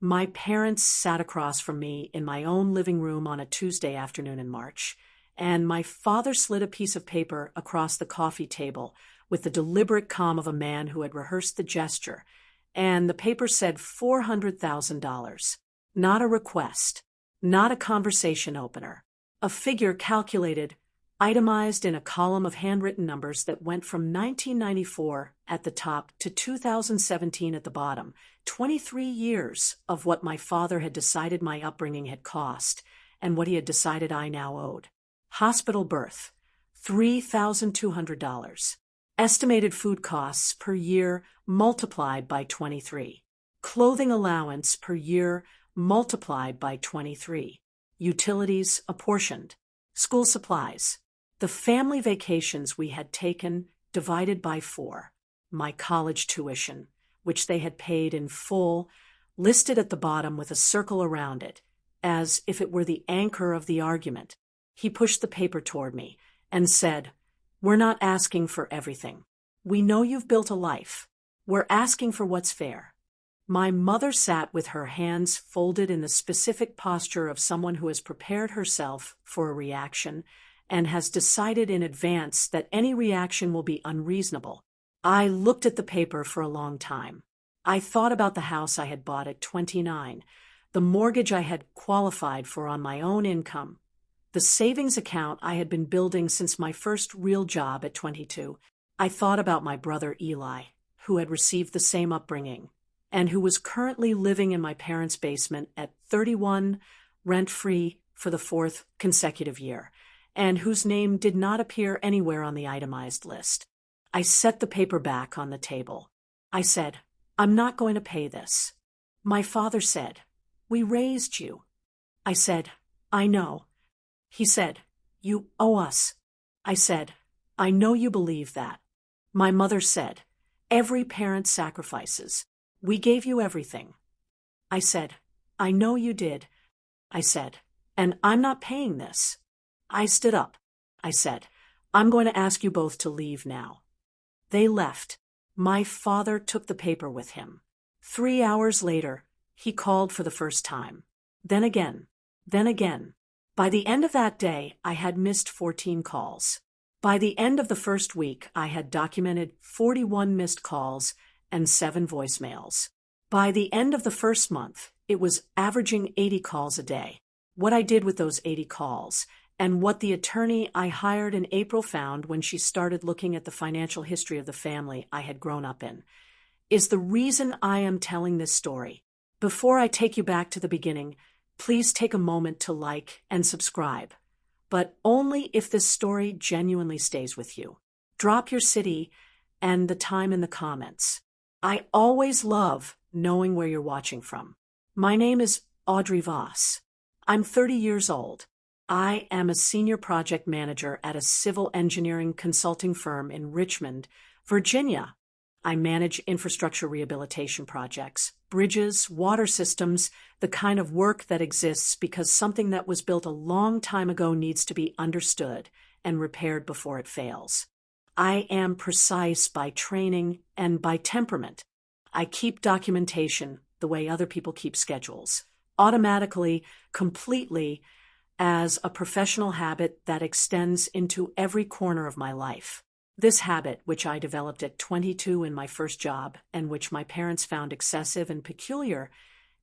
My parents sat across from me in my own living room on a Tuesday afternoon in March, and my father slid a piece of paper across the coffee table with the deliberate calm of a man who had rehearsed the gesture, and the paper said $400,000. Not a request, not a conversation opener, a figure calculated, itemized in a column of handwritten numbers that went from 1994 at the top to 2017 at the bottom, 23 years of what my father had decided my upbringing had cost and what he had decided I now owed. Hospital birth, $3,200. Estimated food costs per year multiplied by 23. Clothing allowance per year multiplied by 23. Utilities apportioned. School supplies. The family vacations we had taken divided by 4. My college tuition, which they had paid in full, listed at the bottom with a circle around it, as if it were the anchor of the argument. He pushed the paper toward me and said, "We're not asking for everything. We know you've built a life. We're asking for what's fair." My mother sat with her hands folded in the specific posture of someone who has prepared herself for a reaction and has decided in advance that any reaction will be unreasonable. I looked at the paper for a long time. I thought about the house I had bought at 29, the mortgage I had qualified for on my own income, the savings account I had been building since my first real job at 22. I thought about my brother Eli, who had received the same upbringing, and who was currently living in my parents' basement at 31, rent-free for the 4th consecutive year, and whose name did not appear anywhere on the itemized list. I set the paper back on the table. I said, "I'm not going to pay this." My father said, "We raised you." I said, "I know." He said, "You owe us." I said, "I know you believe that." My mother said, "Every parent sacrifices. We gave you everything." I said, "I know you did." I said, "And I'm not paying this." I stood up. I said, "I'm going to ask you both to leave now." They left. My father took the paper with him. 3 hours later, he called for the first time. Then again. Then again. By the end of that day, I had missed 14 calls. By the end of the first week, I had documented 41 missed calls and 7 voicemails. By the end of the first month, it was averaging 80 calls a day. What I did with those 80 calls, and what the attorney I hired in April found when she started looking at the financial history of the family I had grown up in, is the reason I am telling this story. Before I take you back to the beginning, please take a moment to like and subscribe, but only if this story genuinely stays with you. Drop your city and the time in the comments. I always love knowing where you're watching from. My name is Audrey Voss. I'm 30 years old. I am a senior project manager at a civil engineering consulting firm in Richmond, Virginia. I manage infrastructure rehabilitation projects, bridges, water systems, the kind of work that exists because something that was built a long time ago needs to be understood and repaired before it fails. I am precise by training and by temperament. I keep documentation the way other people keep schedules, automatically, completely, as a professional habit that extends into every corner of my life. This habit, which I developed at 22 in my first job and which my parents found excessive and peculiar,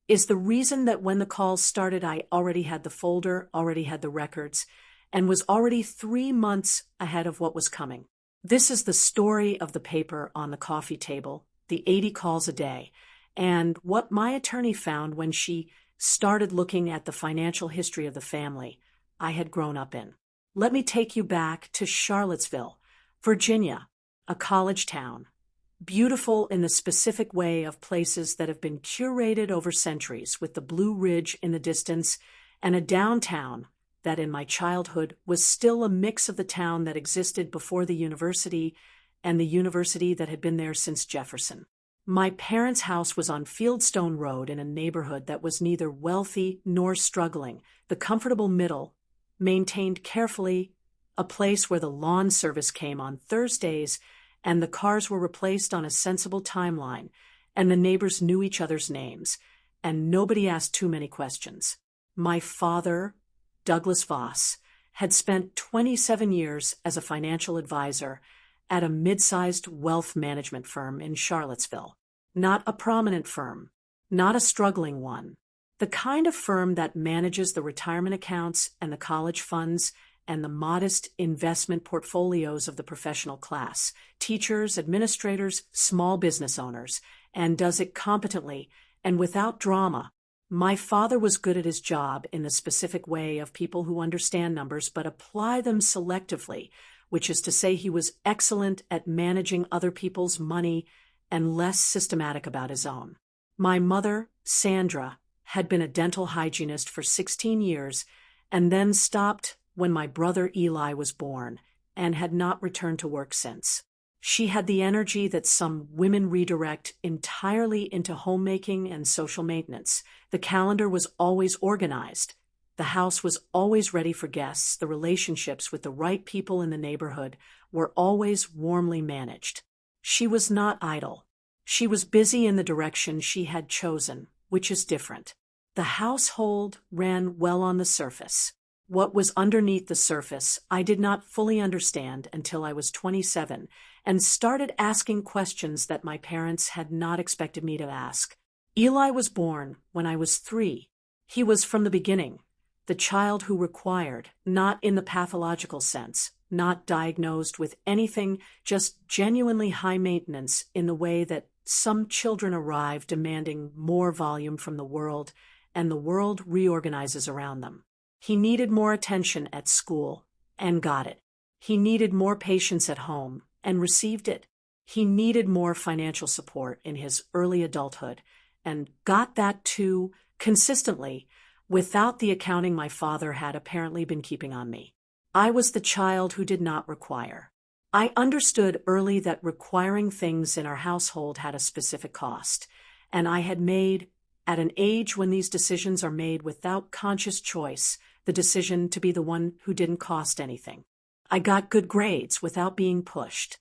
is the reason that when the calls started I already had the folder, already had the records, and was already 3 months ahead of what was coming. This is the story of the paper on the coffee table, the 80 calls a day, and what my attorney found when she started looking at the financial history of the family I had grown up in. Let me take you back to Charlottesville, Virginia, a college town, beautiful in the specific way of places that have been curated over centuries, with the Blue Ridge in the distance and a downtown that in my childhood was still a mix of the town that existed before the university and the university that had been there since Jefferson. My parents' house was on Fieldstone Road in a neighborhood that was neither wealthy nor struggling, the comfortable middle, maintained carefully, a place where the lawn service came on Thursdays and the cars were replaced on a sensible timeline, and the neighbors knew each other's names, and nobody asked too many questions. My father, Douglas Voss, had spent 27 years as a financial advisor at a mid-sized wealth management firm in Charlottesville. Not a prominent firm, not a struggling one. The kind of firm that manages the retirement accounts and the college funds and the modest investment portfolios of the professional class, teachers, administrators, small business owners, and does it competently and without drama. My father was good at his job in the specific way of people who understand numbers but apply them selectively, which is to say he was excellent at managing other people's money and less systematic about his own. My mother, Sandra, had been a dental hygienist for 16 years and then stopped when my brother Eli was born and had not returned to work since. She had the energy that some women redirect entirely into homemaking and social maintenance. The calendar was always organized. The house was always ready for guests. The relationships with the right people in the neighborhood were always warmly managed. She was not idle. She was busy in the direction she had chosen, which is different. The household ran well on the surface. What was underneath the surface I did not fully understand until I was 27 and started asking questions that my parents had not expected me to ask. Eli was born when I was 3. He was from the beginning the child who required, not in the pathological sense, not diagnosed with anything, just genuinely high maintenance in the way that some children arrive demanding more volume from the world, and the world reorganizes around them. He needed more attention at school, and got it. He needed more patience at home, and received it. He needed more financial support in his early adulthood, and got that too, consistently, without the accounting my father had apparently been keeping on me. I was the child who did not require. I understood early that requiring things in our household had a specific cost, and I had made, at an age when these decisions are made without conscious choice, the decision to be the one who didn't cost anything. I got good grades without being pushed.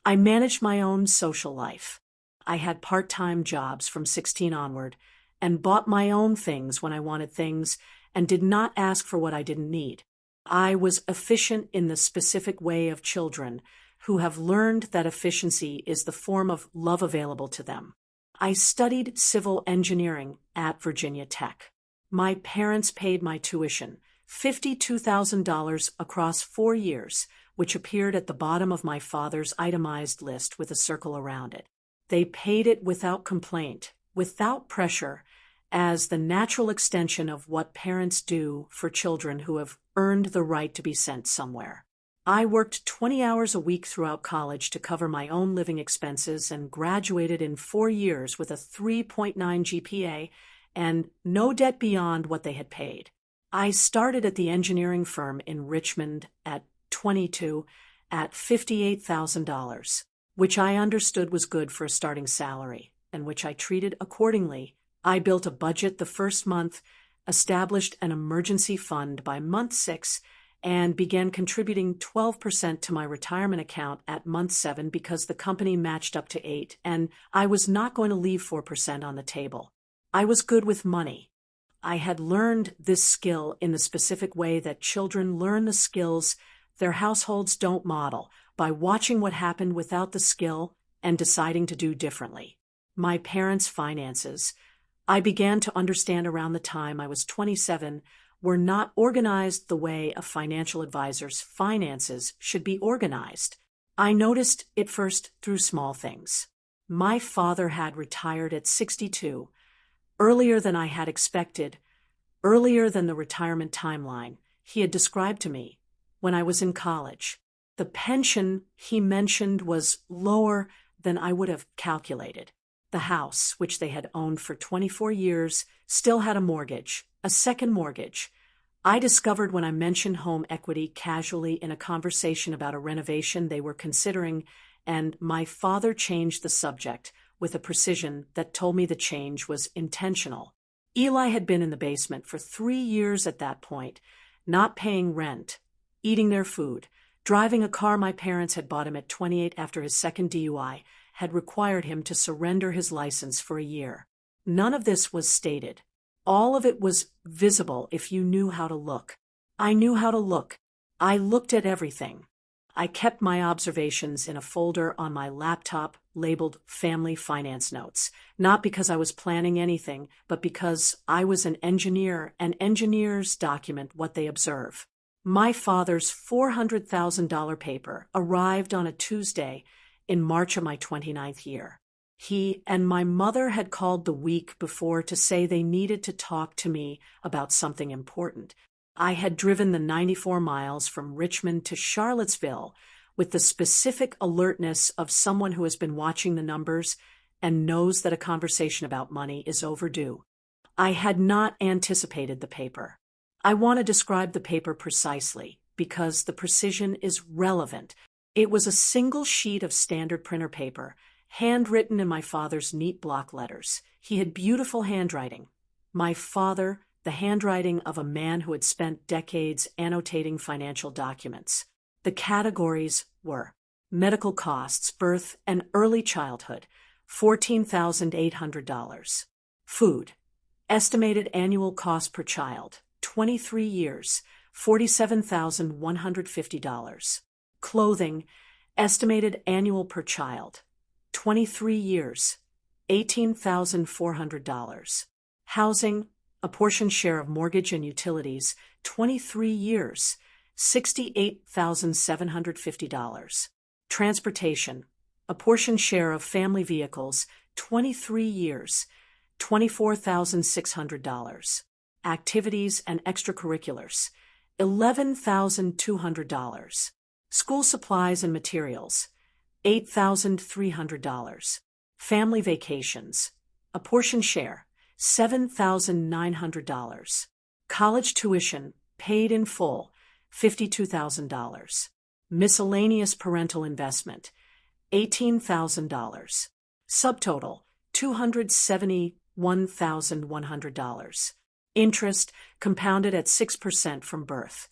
I managed my own social life. I had part-time jobs from 16 onward, and bought my own things when I wanted things, and did not ask for what I didn't need. I was efficient in the specific way of children who have learned that efficiency is the form of love available to them. I studied civil engineering at Virginia Tech. My parents paid my tuition, $52,000 across 4 years, which appeared at the bottom of my father's itemized list with a circle around it. They paid it without complaint, without pressure, as the natural extension of what parents do for children who have earned the right to be sent somewhere. I worked 20 hours a week throughout college to cover my own living expenses and graduated in 4 years with a 3.9 GPA and no debt beyond what they had paid. I started at the engineering firm in Richmond at 22 at $58,000, which I understood was good for a starting salary, and which I treated accordingly. I built a budget the first month, established an emergency fund by month 6, and began contributing 12% to my retirement account at month 7 because the company matched up to 8, and I was not going to leave 4% on the table. I was good with money. I had learned this skill in the specific way that children learn the skills their households don't model, by watching what happened without the skill and deciding to do differently. My parents' finances, I began to understand around the time I was 27, were not organized the way a financial advisor's finances should be organized. I noticed it first through small things. My father had retired at 62, earlier than I had expected, earlier than the retirement timeline he had described to me when I was in college. The pension he mentioned was lower than I would have calculated. The house, which they had owned for 24 years, still had a mortgage, a second mortgage. I discovered when I mentioned home equity casually in a conversation about a renovation they were considering, and my father changed the subject with a precision that told me the change was intentional. Eli had been in the basement for 3 years at that point, not paying rent, eating their food, driving a car my parents had bought him at 28 after his second DUI had required him to surrender his license for a year. None of this was stated. All of it was visible if you knew how to look. I knew how to look. I looked at everything. I kept my observations in a folder on my laptop labeled Family Finance Notes, not because I was planning anything, but because I was an engineer and engineers document what they observe. My father's $400,000 paper arrived on a Tuesday in March of my 29th year. He and my mother had called the week before to say they needed to talk to me about something important. I had driven the 94 miles from Richmond to Charlottesville with the specific alertness of someone who has been watching the numbers and knows that a conversation about money is overdue. I had not anticipated the paper. I want to describe the paper precisely because the precision is relevant. It was a single sheet of standard printer paper, handwritten in my father's neat block letters. He had beautiful handwriting. My father, the handwriting of a man who had spent decades annotating financial documents. The categories were medical costs, birth and early childhood, $14,800. Food, estimated annual cost per child, 23 years, $47,150. Clothing, estimated annual per child, 23 years, $18,400. Housing, a portion share of mortgage and utilities, 23 years, $68,750. Transportation, a portion share of family vehicles, 23 years, $24,600. Activities and extracurriculars, $11,200. School supplies and materials, $8,300. Family vacations, a portion share, $7,900. College tuition, paid in full, $52,000. Miscellaneous parental investment, $18,000. Subtotal, $271,100. Interest, compounded at 6% from birth,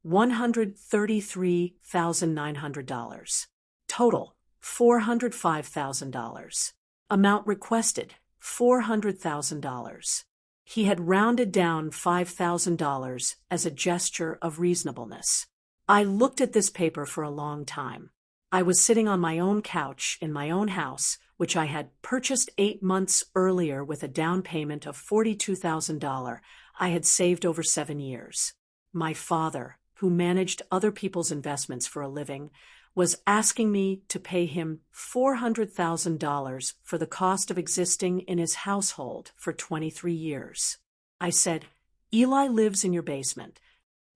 $133,900. Total, $405,000. Amount requested, $400,000. He had rounded down $5,000 as a gesture of reasonableness. I looked at this paper for a long time. I was sitting on my own couch in my own house, which I had purchased 8 months earlier with a down payment of $42,000 I had saved over 7 years. My father, who managed other people's investments for a living, was asking me to pay him $400,000 for the cost of existing in his household for 23 years. I said, "Eli lives in your basement."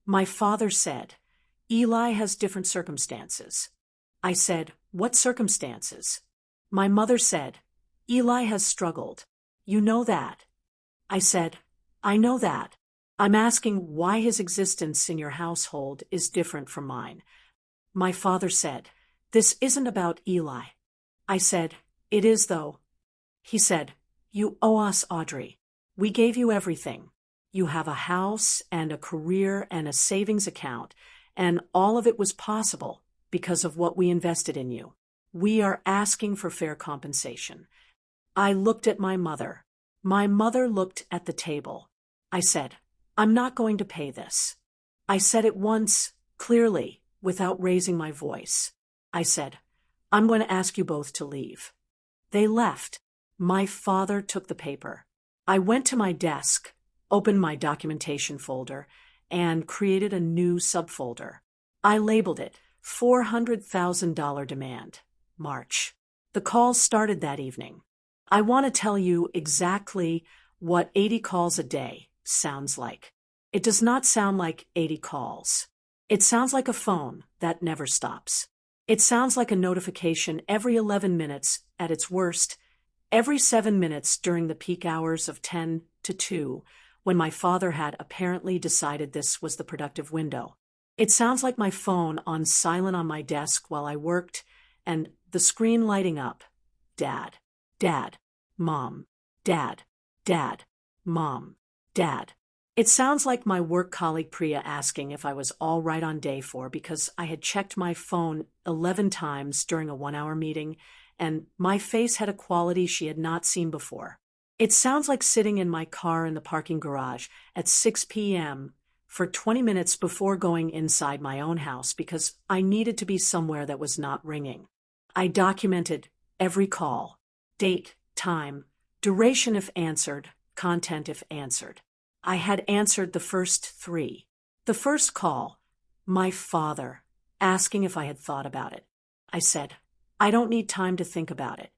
My father said, "Eli has different circumstances." I said, "What circumstances?" My mother said, "Eli has struggled. You know that." I said, "I know that. I'm asking why his existence in your household is different from mine." My father said, "This isn't about Eli." I said, "It is though." He said, "You owe us, Audrey. We gave you everything. You have a house and a career and a savings account, and all of it was possible because of what we invested in you. We are asking for fair compensation." I looked at my mother. My mother looked at the table. I said, "I'm not going to pay this." I said it once, clearly, without raising my voice. I said, "I'm going to ask you both to leave." They left. My father took the paper. I went to my desk, opened my documentation folder, and created a new subfolder. I labeled it $400,000 demand, March. The calls started that evening. I want to tell you exactly what 80 calls a day sounds like. It does not sound like 80 calls. It sounds like a phone that never stops. It sounds like a notification every 11 minutes at its worst, every 7 minutes during the peak hours of 10 to 2, when my father had apparently decided this was the productive window. It sounds like my phone on silent on my desk while I worked, and the screen lighting up. Dad, Dad, Mom, Dad, Dad, Mom, Dad. It sounds like my work colleague Priya asking if I was all right on day 4 because I had checked my phone 11 times during a 1-hour meeting, and my face had a quality she had not seen before. It sounds like sitting in my car in the parking garage at 6 p.m. for 20 minutes before going inside my own house because I needed to be somewhere that was not ringing. I documented every call, date, time, duration if answered, content if answered. I had answered the first 3. The first call, my father, asking if I had thought about it. I said, I don't need time to think about it.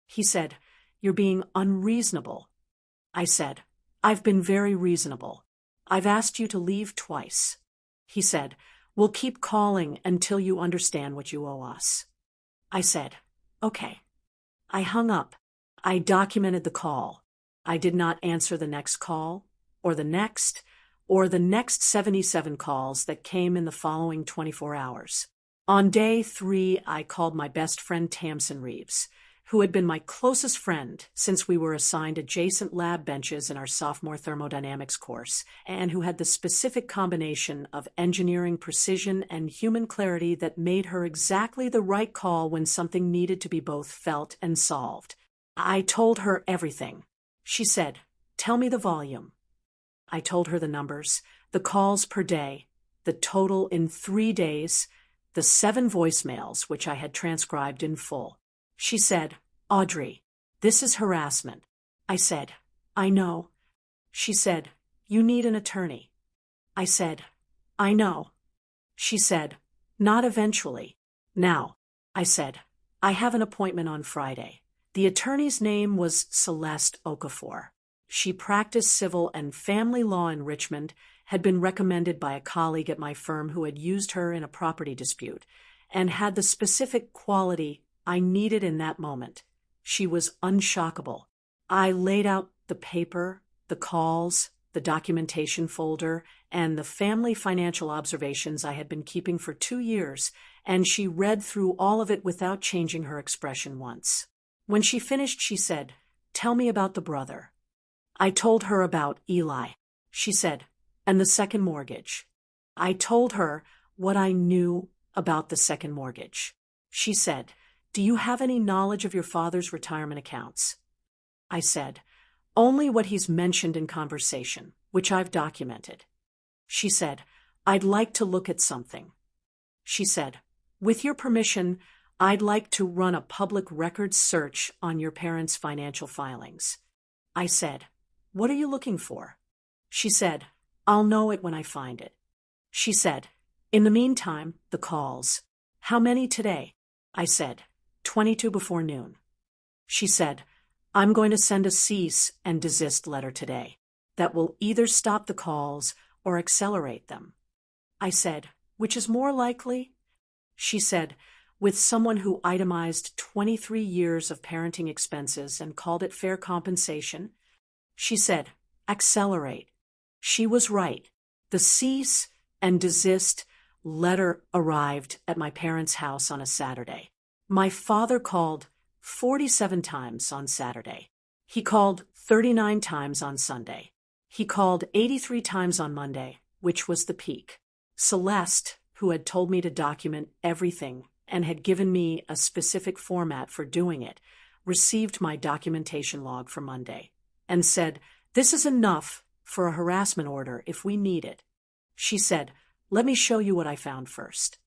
He said, you're being unreasonable. I said, I've been very reasonable. I've asked you to leave twice. He said, we'll keep calling until you understand what you owe us. I said, okay. I hung up. I documented the call. I did not answer the next call, or the next 77 calls that came in the following 24 hours. On day 3, I called my best friend Tamsin Reeves, who had been my closest friend since we were assigned adjacent lab benches in our sophomore thermodynamics course, and who had the specific combination of engineering precision and human clarity that made her exactly the right call when something needed to be both felt and solved. I told her everything. She said, tell me the volume. I told her the numbers, the calls per day, the total in 3 days, the 7 voicemails which I had transcribed in full. She said, Audrey, this is harassment. I said, I know. She said, you need an attorney. I said, I know. She said, not eventually. Now. I said, I have an appointment on Friday. The attorney's name was Celeste Okafor. She practiced civil and family law in Richmond, had been recommended by a colleague at my firm who had used her in a property dispute, and had the specific quality I needed in that moment. She was unshockable. I laid out the paper, the calls, the documentation folder, and the family financial observations I had been keeping for 2 years, and she read through all of it without changing her expression once. When she finished, she said, tell me about the brother. I told her about Eli. She said, and the second mortgage. I told her what I knew about the second mortgage. She said, do you have any knowledge of your father's retirement accounts? I said, only what he's mentioned in conversation, which I've documented. She said, I'd like to look at something. She said, with your permission, I'd like to run a public records search on your parents' financial filings. I said, what are you looking for? She said, I'll know it when I find it. She said, in the meantime, the calls. How many today? I said, 22 before noon. She said, I'm going to send a cease and desist letter today that will either stop the calls or accelerate them. I said, which is more likely? She said, with someone who itemized 23 years of parenting expenses and called it fair compensation. She said, accelerate. She was right. The cease and desist letter arrived at my parents' house on a Saturday. My father called 47 times on Saturday. He called 39 times on Sunday. He called 83 times on Monday, which was the peak. Celeste, who had told me to document everything and had given me a specific format for doing it, received my documentation log for Monday and said, this is enough for a harassment order if we need it. She said, let me show you what I found first.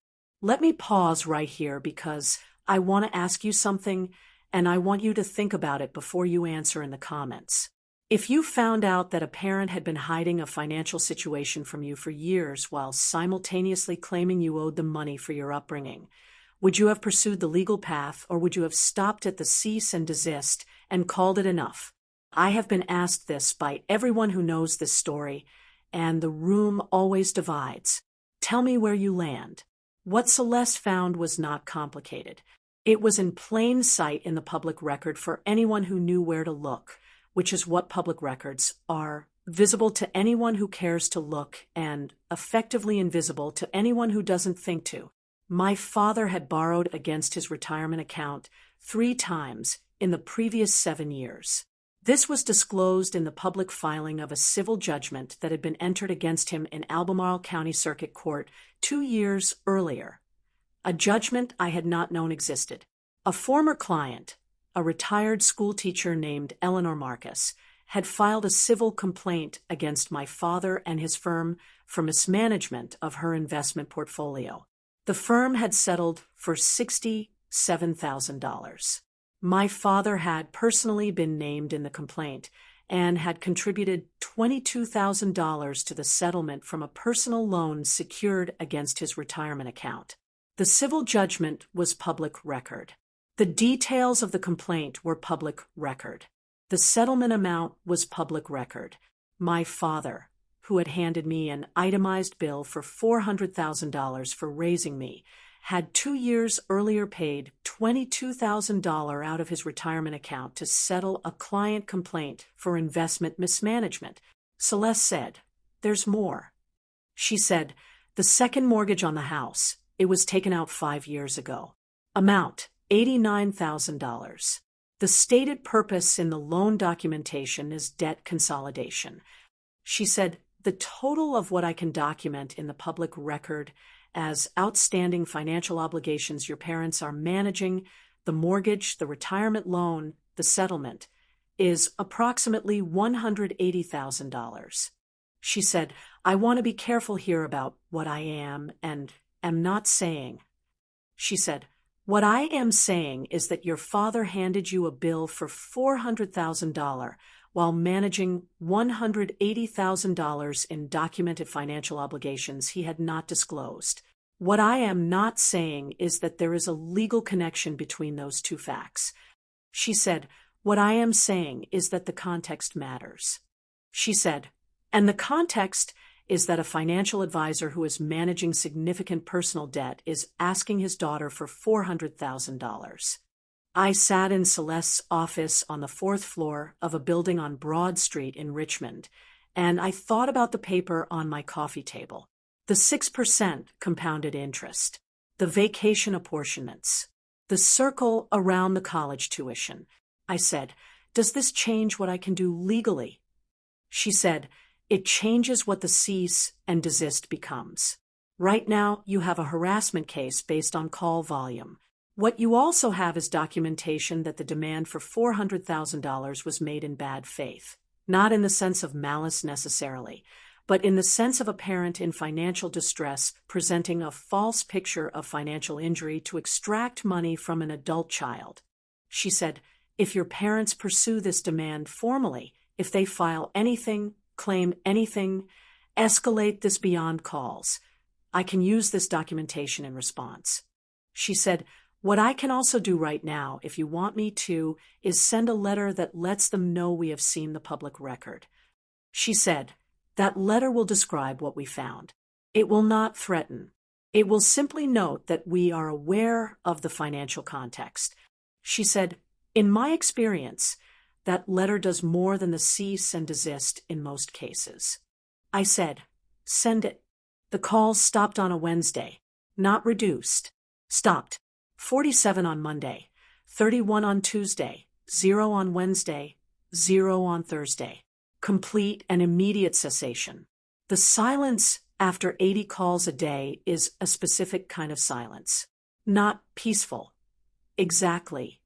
Let me pause right here because I want to ask you something, and I want you to think about it before you answer in the comments. If you found out that a parent had been hiding a financial situation from you for years while simultaneously claiming you owed them money for your upbringing, would you have pursued the legal path, or would you have stopped at the cease and desist and called it enough? I have been asked this by everyone who knows this story, and the room always divides. Tell me where you land. What Celeste found was not complicated. It was in plain sight in the public record for anyone who knew where to look, which is what public records are: visible to anyone who cares to look and effectively invisible to anyone who doesn't think to. My father had borrowed against his retirement account 3 times in the previous 7 years. This was disclosed in the public filing of a civil judgment that had been entered against him in Albemarle County Circuit Court 2 years earlier. A judgment I had not known existed. A former client, a retired schoolteacher named Eleanor Marcus, had filed a civil complaint against my father and his firm for mismanagement of her investment portfolio. The firm had settled for $67,000. My father had personally been named in the complaint and had contributed $22,000 to the settlement from a personal loan secured against his retirement account. The civil judgment was public record. The details of the complaint were public record. The settlement amount was public record. My father, who had handed me an itemized bill for $400,000 for raising me, had 2 years earlier paid $22,000 out of his retirement account to settle a client complaint for investment mismanagement. Celeste said, "There's more." She said, "The second mortgage on the house, it was taken out 5 years ago. Amount, $89,000. The stated purpose in the loan documentation is debt consolidation." She said, "The total of what I can document in the public record as outstanding financial obligations your parents are managing, the mortgage, the retirement loan, the settlement, is approximately $180,000. She said, "I want to be careful here about what I am and am not saying." She said, "What I am saying is that your father handed you a bill for $400,000 while managing $180,000 in documented financial obligations he had not disclosed. What I am not saying is that there is a legal connection between those two facts." She said, "What I am saying is that the context matters." She said, "And the context is that a financial advisor who is managing significant personal debt is asking his daughter for $400,000. I sat in Celeste's office on the 4th floor of a building on Broad Street in Richmond, and I thought about the paper on my coffee table, the 6% compounded interest, the vacation apportionments, the circle around the college tuition. I said, "Does this change what I can do legally?" She said, "It changes what the cease and desist becomes. Right now, you have a harassment case based on call volume. What you also have is documentation that the demand for $400,000 was made in bad faith, not in the sense of malice necessarily, but in the sense of a parent in financial distress presenting a false picture of financial injury to extract money from an adult child." She said, "If your parents pursue this demand formally, if they file anything, claim anything, escalate this beyond calls, I can use this documentation in response." She said, "What I can also do right now, if you want me to, is send a letter that lets them know we have seen the public record." She said, "That letter will describe what we found. It will not threaten. It will simply note that we are aware of the financial context." She said, "In my experience, that letter does more than the cease and desist in most cases." I said, "Send it." The calls stopped on a Wednesday, not reduced. Stopped. 47 on Monday, 31 on Tuesday, 0 on Wednesday, 0 on Thursday. Complete and immediate cessation. The silence after 80 calls a day is a specific kind of silence. Not peaceful. Exactly.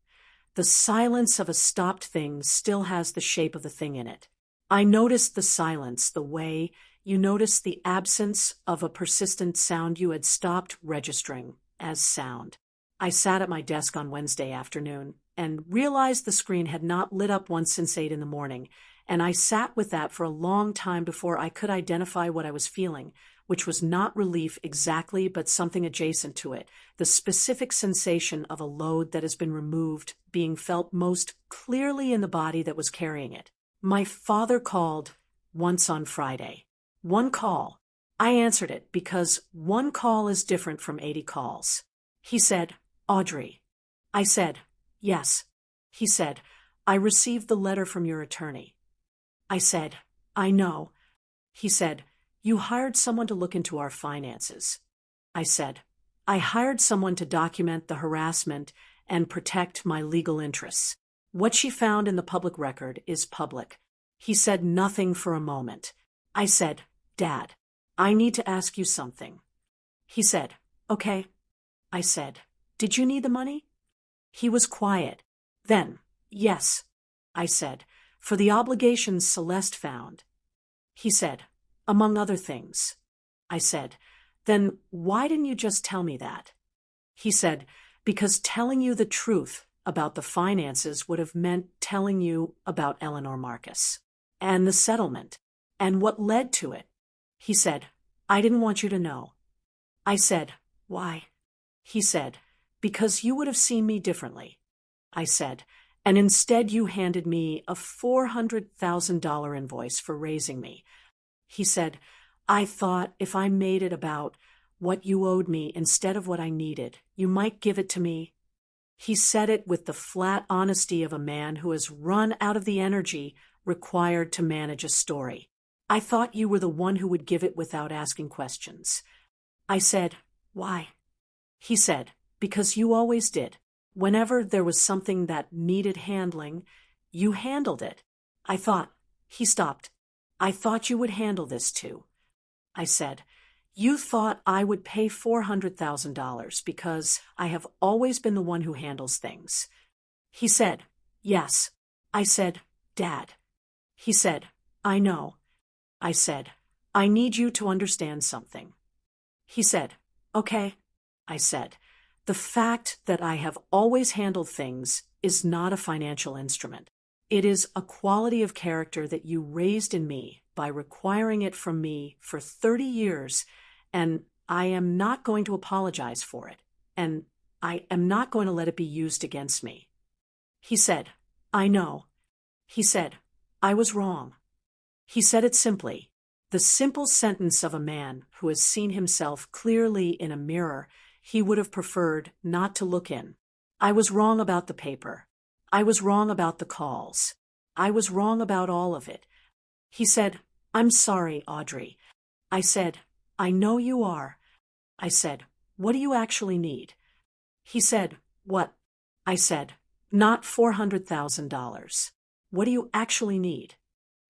The silence of a stopped thing still has the shape of the thing in it. I noticed the silence the way you noticed the absence of a persistent sound you had stopped registering as sound. I sat at my desk on Wednesday afternoon and realized the screen had not lit up once since 8 in the morning, and I sat with that for a long time before I could identify what I was feeling, which was not relief exactly but something adjacent to it, the specific sensation of a load that has been removed being felt most clearly in the body that was carrying it. My father called once on Friday. One call. I answered it because one call is different from 80 calls. He said, "Audrey." I said, "Yes." He said, "I received the letter from your attorney." I said, "I know." He said, "You hired someone to look into our finances." I said, "I hired someone to document the harassment and protect my legal interests. What she found in the public record is public." He said nothing for a moment. I said, "Dad, I need to ask you something." He said, "Okay." I said, "Did you need the money?" He was quiet. Then, yes, I said, for the obligations Celeste found. He said, among other things. I said, then why didn't you just tell me that? He said, because telling you the truth about the finances would have meant telling you about Eleanor Marcus and the settlement and what led to it. He said, I didn't want you to know. I said, why? He said, because you would have seen me differently. I said, and instead you handed me a $400,000 invoice for raising me. He said, I thought if I made it about what you owed me instead of what I needed, you might give it to me. He said it with the flat honesty of a man who has run out of the energy required to manage a story. I thought you were the one who would give it without asking questions. I said, why? He said, because you always did. Whenever there was something that needed handling, you handled it. I thought. He stopped. I thought you would handle this too. I said, you thought I would pay $400,000 because I have always been the one who handles things. He said, yes. I said, Dad. He said, I know. I said, I need you to understand something. He said, okay. I said, the fact that I have always handled things is not a financial instrument. It is a quality of character that you raised in me by requiring it from me for 30 years, and I am not going to apologize for it, and I am not going to let it be used against me. He said, I know. He said, I was wrong. He said it simply, the simple sentence of a man who has seen himself clearly in a mirror he would have preferred not to look in. I was wrong about the paper. I was wrong about the calls. I was wrong about all of it. He said, I'm sorry, Audrey. I said, I know you are. I said, what do you actually need? He said, what? I said, not $400,000. What do you actually need?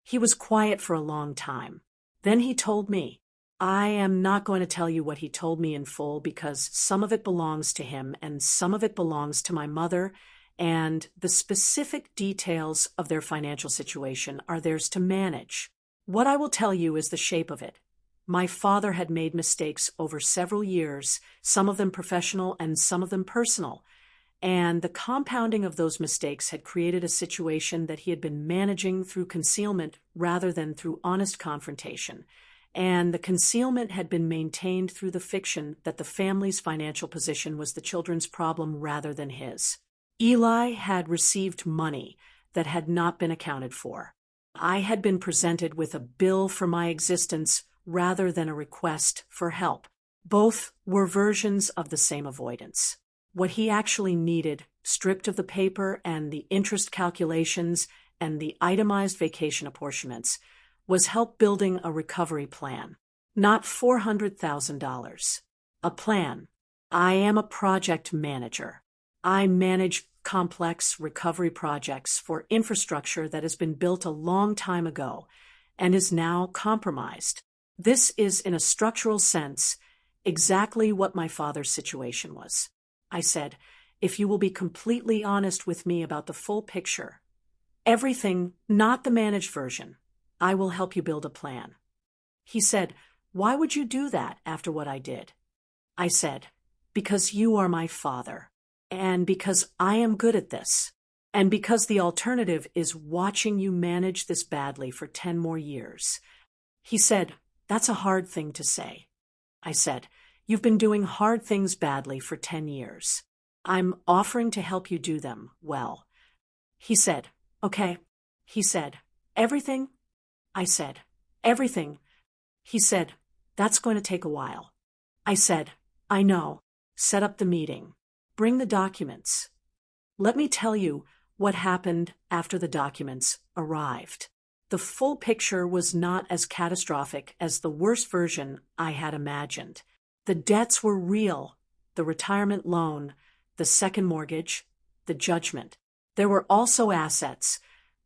He was quiet for a long time. Then he told me. I am not going to tell you what he told me in full because some of it belongs to him and some of it belongs to my mother, and the specific details of their financial situation are theirs to manage. What I will tell you is the shape of it. My father had made mistakes over several years, some of them professional and some of them personal, and the compounding of those mistakes had created a situation that he had been managing through concealment rather than through honest confrontation. And the concealment had been maintained through the fiction that the family's financial position was the children's problem rather than his. Eli had received money that had not been accounted for. I had been presented with a bill for my existence rather than a request for help. Both were versions of the same avoidance. What he actually needed, stripped of the paper and the interest calculations and the itemized vacation apportionments, was help building a recovery plan, not $400,000. A plan. I am a project manager. I manage complex recovery projects for infrastructure that has been built a long time ago and is now compromised. This is, in a structural sense, exactly what my father's situation was. I said, if you will be completely honest with me about the full picture, everything, not the managed version, I will help you build a plan. He said, why would you do that after what I did? I said, because you are my father, and because I am good at this, and because the alternative is watching you manage this badly for 10 more years. He said, that's a hard thing to say. I said, you've been doing hard things badly for 10 years. I'm offering to help you do them well. He said, okay. He said, everything? I said, everything. He said, that's going to take a while. I said, I know. Set up the meeting. Bring the documents. Let me tell you what happened after the documents arrived. The full picture was not as catastrophic as the worst version I had imagined. The debts were real, the retirement loan, the second mortgage, the judgment. There were also assets.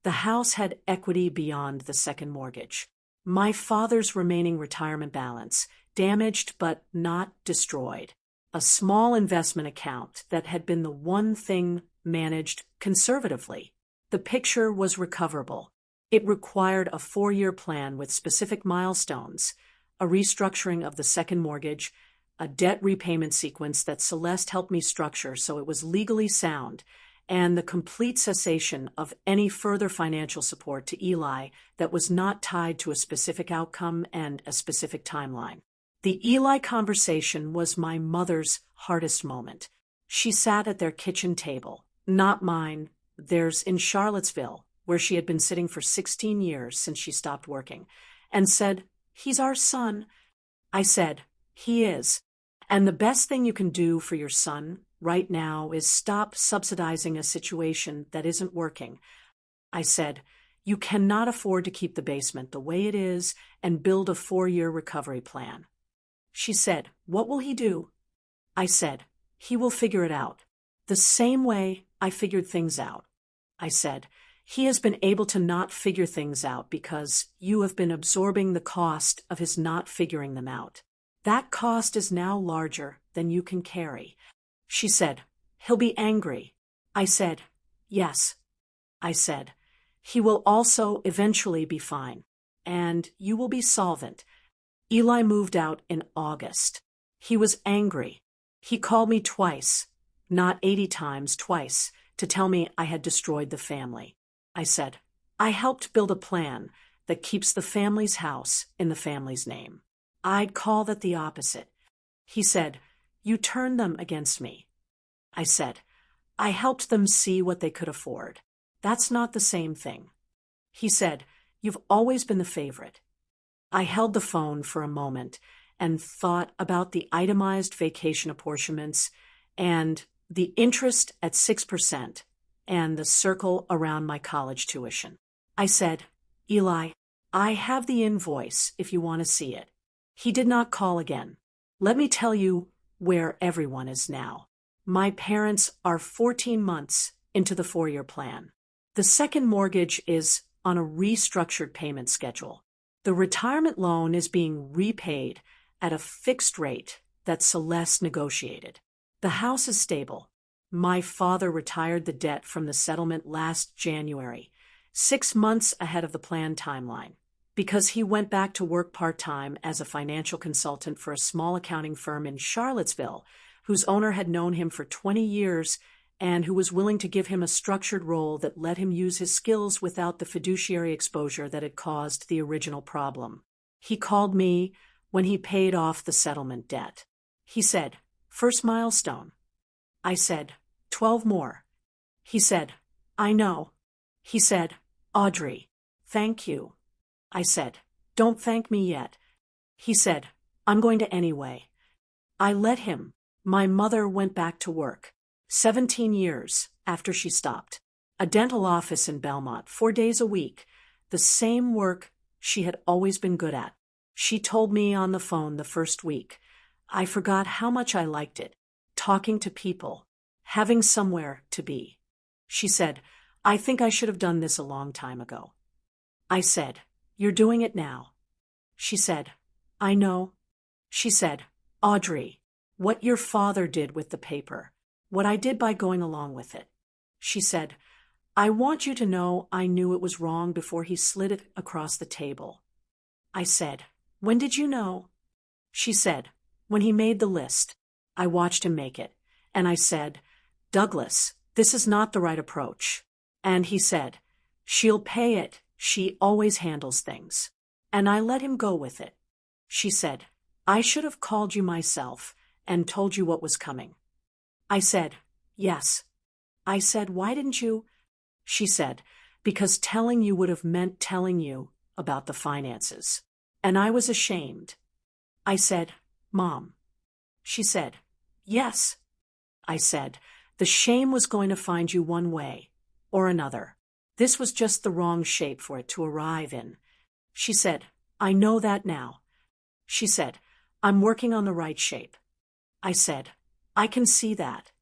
The house had equity beyond the second mortgage. My father's remaining retirement balance, damaged but not destroyed. A small investment account that had been the one thing managed conservatively. The picture was recoverable. It required a 4-year plan with specific milestones, a restructuring of the second mortgage, a debt repayment sequence that Celeste helped me structure so it was legally sound, and the complete cessation of any further financial support to Eli that was not tied to a specific outcome and a specific timeline. The Eli conversation was my mother's hardest moment. She sat at their kitchen table, not mine, theirs in Charlottesville, where she had been sitting for 16 years since she stopped working, and said, "He's our son." I said, "He is. And the best thing you can do for your son right now is stop subsidizing a situation that isn't working." I said, "You cannot afford to keep the basement the way it is and build a 4-year recovery plan." She said, "What will he do?" I said, "He will figure it out. The same way I figured things out." I said, "He has been able to not figure things out because you have been absorbing the cost of his not figuring them out. That cost is now larger than you can carry." She said, "He'll be angry." I said, "Yes." I said, "He will also eventually be fine, and you will be solvent." Eli moved out in August. He was angry. He called me twice, not 80 times, twice, to tell me I had destroyed the family. I said, "I helped build a plan that keeps the family's house in the family's name. I'd call that the opposite." He said, "You turned them against me." I said, "I helped them see what they could afford. That's not the same thing." He said, "You've always been the favorite." I held the phone for a moment and thought about the itemized vacation apportionments and the interest at 6% and the circle around my college tuition. I said, "Eli, I have the invoice if you want to see it." He did not call again. Let me tell you where everyone is now. My parents are 14 months into the 4-year plan. The second mortgage is on a restructured payment schedule. The retirement loan is being repaid at a fixed rate that Celeste negotiated. The house is stable. My father retired the debt from the settlement last January, 6 months ahead of the planned timeline, because he went back to work part-time as a financial consultant for a small accounting firm in Charlottesville, whose owner had known him for 20 years and who was willing to give him a structured role that let him use his skills without the fiduciary exposure that had caused the original problem. He called me when he paid off the settlement debt. He said, "First milestone." I said, 12 more. He said, "I know." He said, "Audrey, thank you." I said, "Don't thank me yet." He said, "I'm going to anyway." I let him. My mother went back to work, 17 years after she stopped. A dental office in Belmont, 4 days a week, the same work she had always been good at. She told me on the phone the first week. I forgot how much I liked it, talking to people, having somewhere to be. She said, "I think I should have done this a long time ago." I said, "You're doing it now." She said, "I know." She said, "Audrey, what your father did with the paper, what I did by going along with it." She said, "I want you to know I knew it was wrong before he slid it across the table." I said, "When did you know?" She said, "When he made the list." I watched him make it, and I said, "Douglas, this is not the right approach." And he said, "She'll pay it. She always handles things." And I let him go with it. She said, "I should have called you myself and told you what was coming." I said, "Yes." I said, "Why didn't you?" She said, "Because telling you would have meant telling you about the finances." And I was ashamed. I said, "Mom." She said, "Yes." I said, "The shame was going to find you one way or another. This was just the wrong shape for it to arrive in." She said, "I know that now." She said, "I'm working on the right shape." I said, "I can see that.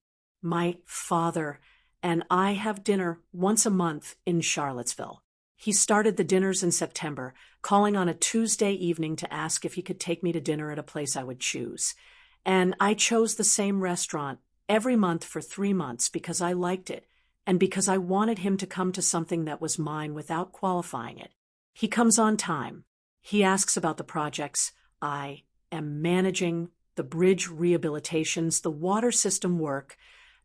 My father and I have dinner once a month in Charlottesville. He started the dinners in September, calling on a Tuesday evening to ask if he could take me to dinner at a place I would choose. And I chose the same restaurant every month for 3 months because I liked it, and because I wanted him to come to something that was mine without qualifying it. He comes on time. He asks about the projects I am managing, the bridge rehabilitations, the water system work,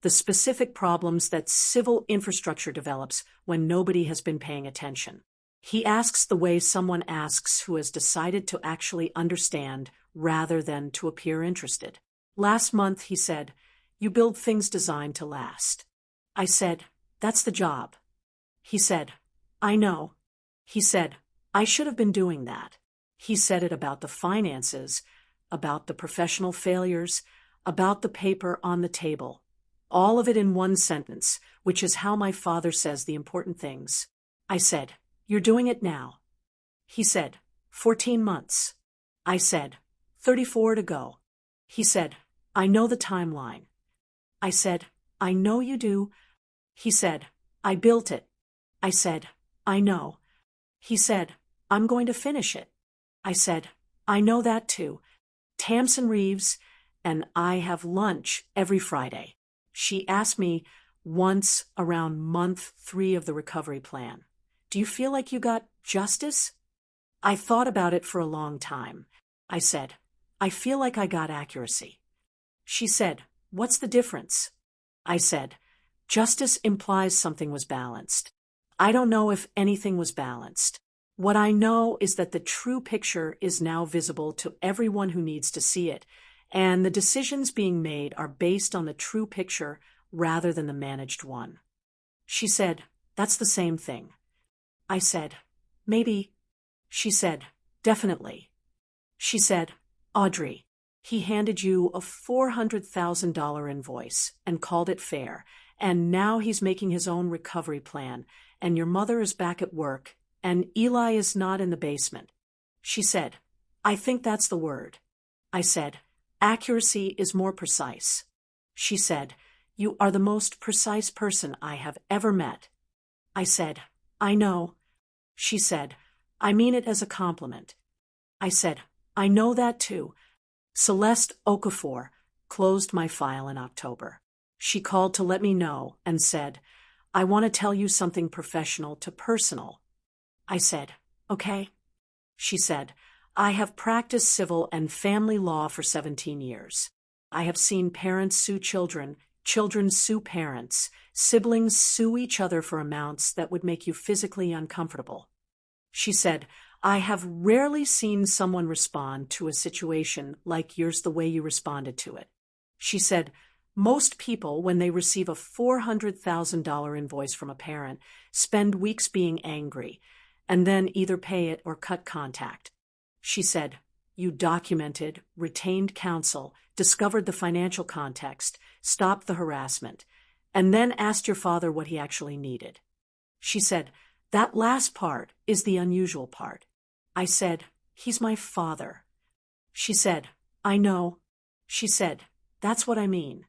the specific problems that civil infrastructure develops when nobody has been paying attention. He asks the way someone asks who has decided to actually understand rather than to appear interested. Last month, he said, "You build things designed to last." I said, "That's the job." He said, "I know." He said, "I should have been doing that." He said it about the finances, about the professional failures, about the paper on the table. All of it in one sentence, which is how my father says the important things. I said, "You're doing it now." He said, 14 months. I said, 34 to go. He said, "I know the timeline." I said, "I know you do." He said, "I built it." I said, "I know." He said, "I'm going to finish it." I said, "I know that too. Tamsin Reeves and I have lunch every Friday. She asked me once around month 3 of the recovery plan, 'Do you feel like you got justice?' I thought about it for a long time. I said, 'I feel like I got accuracy.' She said, 'What's the difference?' I said, 'Justice implies something was balanced. I don't know if anything was balanced. What I know is that the true picture is now visible to everyone who needs to see it, and the decisions being made are based on the true picture rather than the managed one." She said, "That's the same thing." I said, "Maybe." She said, "Definitely." She said, "Audrey, he handed you a $400,000 invoice and called it fair, and now he's making his own recovery plan, and your mother is back at work, and Eli is not in the basement." She said, "I think that's the word." I said, "Accuracy is more precise." She said, "You are the most precise person I have ever met." I said, "I know." She said, "I mean it as a compliment." I said, "I know that too." Celeste Okafor closed my file in October. She called to let me know and said, "I want to tell you something professional to personal." I said, "Okay." She said, "I have practiced civil and family law for 17 years. I have seen parents sue children, children sue parents, siblings sue each other for amounts that would make you physically uncomfortable." She said, "I have rarely seen someone respond to a situation like yours the way you responded to it." She said, "Most people, when they receive a $400,000 invoice from a parent, spend weeks being angry, and then either pay it or cut contact." She said, "You documented, retained counsel, discovered the financial context, stopped the harassment, and then asked your father what he actually needed." She said, "That last part is the unusual part." I said, "He's my father." She said, "I know." She said, "That's what I mean."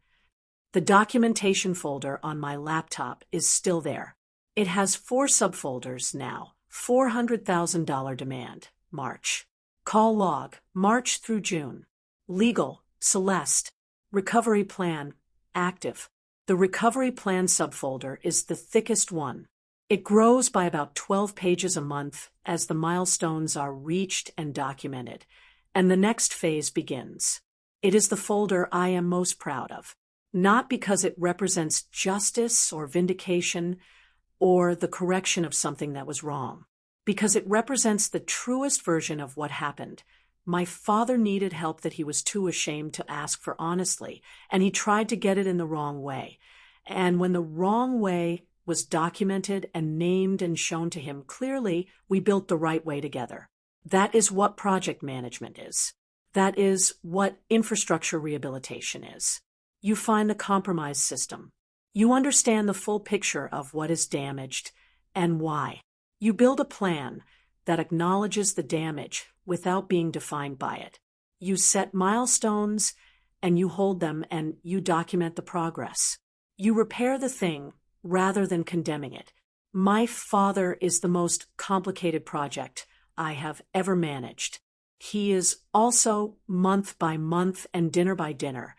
The documentation folder on my laptop is still there. It has 4 subfolders now. $400,000 demand, March. Call log, March through June. Legal, Celeste. Recovery plan, active. The recovery plan subfolder is the thickest one. It grows by about 12 pages a month as the milestones are reached and documented, and the next phase begins. It is the folder I am most proud of, not because it represents justice or vindication or the correction of something that was wrong, because it represents the truest version of what happened. My father needed help that he was too ashamed to ask for honestly, and he tried to get it in the wrong way. And when the wrong way was documented and named and shown to him clearly, we built the right way together. That is what project management is. That is what infrastructure rehabilitation is. You find the compromise system. You understand the full picture of what is damaged and why. You build a plan that acknowledges the damage without being defined by it. You set milestones and you hold them and you document the progress. You repair the thing rather than condemning it. My father is the most complicated project I have ever managed. He is also, month by month and dinner by dinner,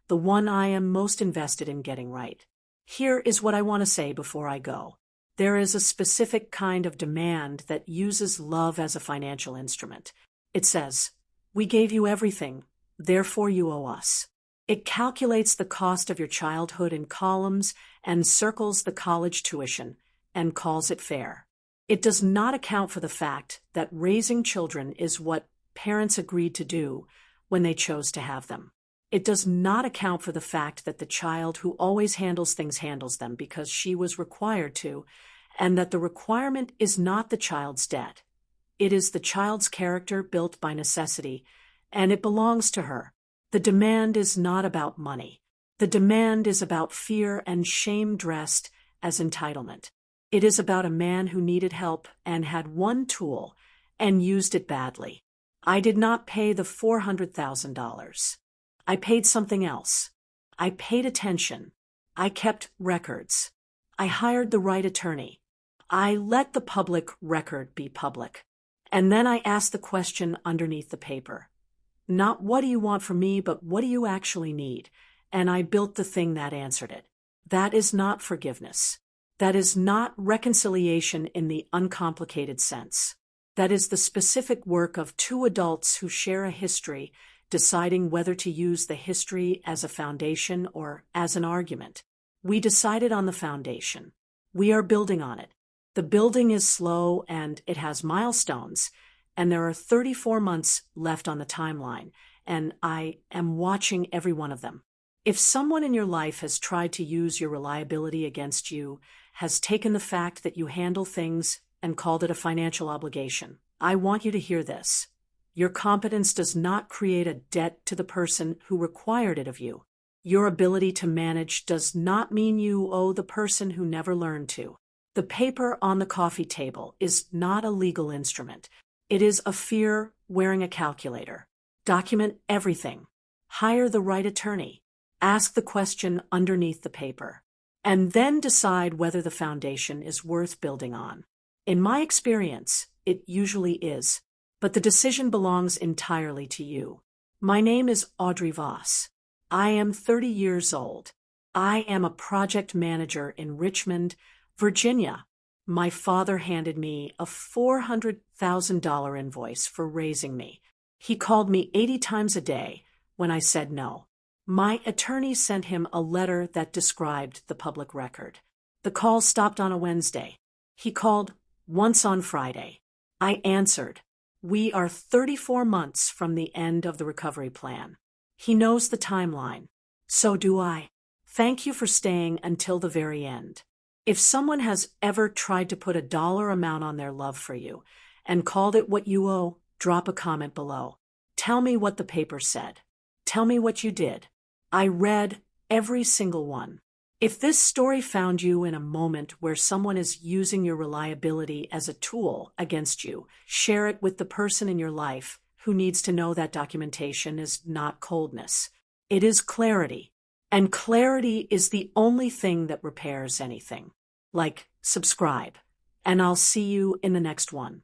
the one I am most invested in getting right. Here is what I want to say before I go. There is a specific kind of demand that uses love as a financial instrument. It says, "We gave you everything, therefore you owe us." It calculates the cost of your childhood in columns and circles the college tuition and calls it fair. It does not account for the fact that raising children is what parents agreed to do when they chose to have them. It does not account for the fact that the child who always handles things handles them because she was required to, and that the requirement is not the child's debt. It is the child's character built by necessity, and it belongs to her. The demand is not about money. The demand is about fear and shame dressed as entitlement. It is about a man who needed help and had one tool and used it badly. I did not pay the $400,000. I paid something else. I paid attention. I kept records. I hired the right attorney. I let the public record be public. And then I asked the question underneath the paper. Not what do you want from me, but what do you actually need? And I built the thing that answered it. That is not forgiveness. That is not reconciliation in the uncomplicated sense. That is the specific work of two adults who share a history, deciding whether to use the history as a foundation or as an argument. We decided on the foundation. We are building on it. The building is slow and it has milestones, and there are 34 months left on the timeline, and I am watching every one of them. If someone in your life has tried to use your reliability against you, has taken the fact that you handle things and called it a financial obligation, I want you to hear this. Your competence does not create a debt to the person who required it of you. Your ability to manage does not mean you owe the person who never learned to. The paper on the coffee table is not a legal instrument. It is a fear wearing a calculator. Document everything. Hire the right attorney. Ask the question underneath the paper. And then decide whether the foundation is worth building on. In my experience, it usually is. But the decision belongs entirely to you. My name is Audrey Voss. I am 30 years old. I am a project manager in Richmond, Virginia. My father handed me a $400,000 invoice for raising me. He called me 80 times a day when I said no. My attorney sent him a letter that described the public record. The call stopped on a Wednesday. He called once on Friday. I answered. We are 34 months from the end of the recovery plan. He knows the timeline. So do I. Thank you for staying until the very end. If someone has ever tried to put a dollar amount on their love for you and called it what you owe, drop a comment below. Tell me what the paper said. Tell me what you did. I read every single one. If this story found you in a moment where someone is using your reliability as a tool against you, share it with the person in your life who needs to know that documentation is not coldness. It is clarity. And clarity is the only thing that repairs anything. Like, subscribe, and I'll see you in the next one.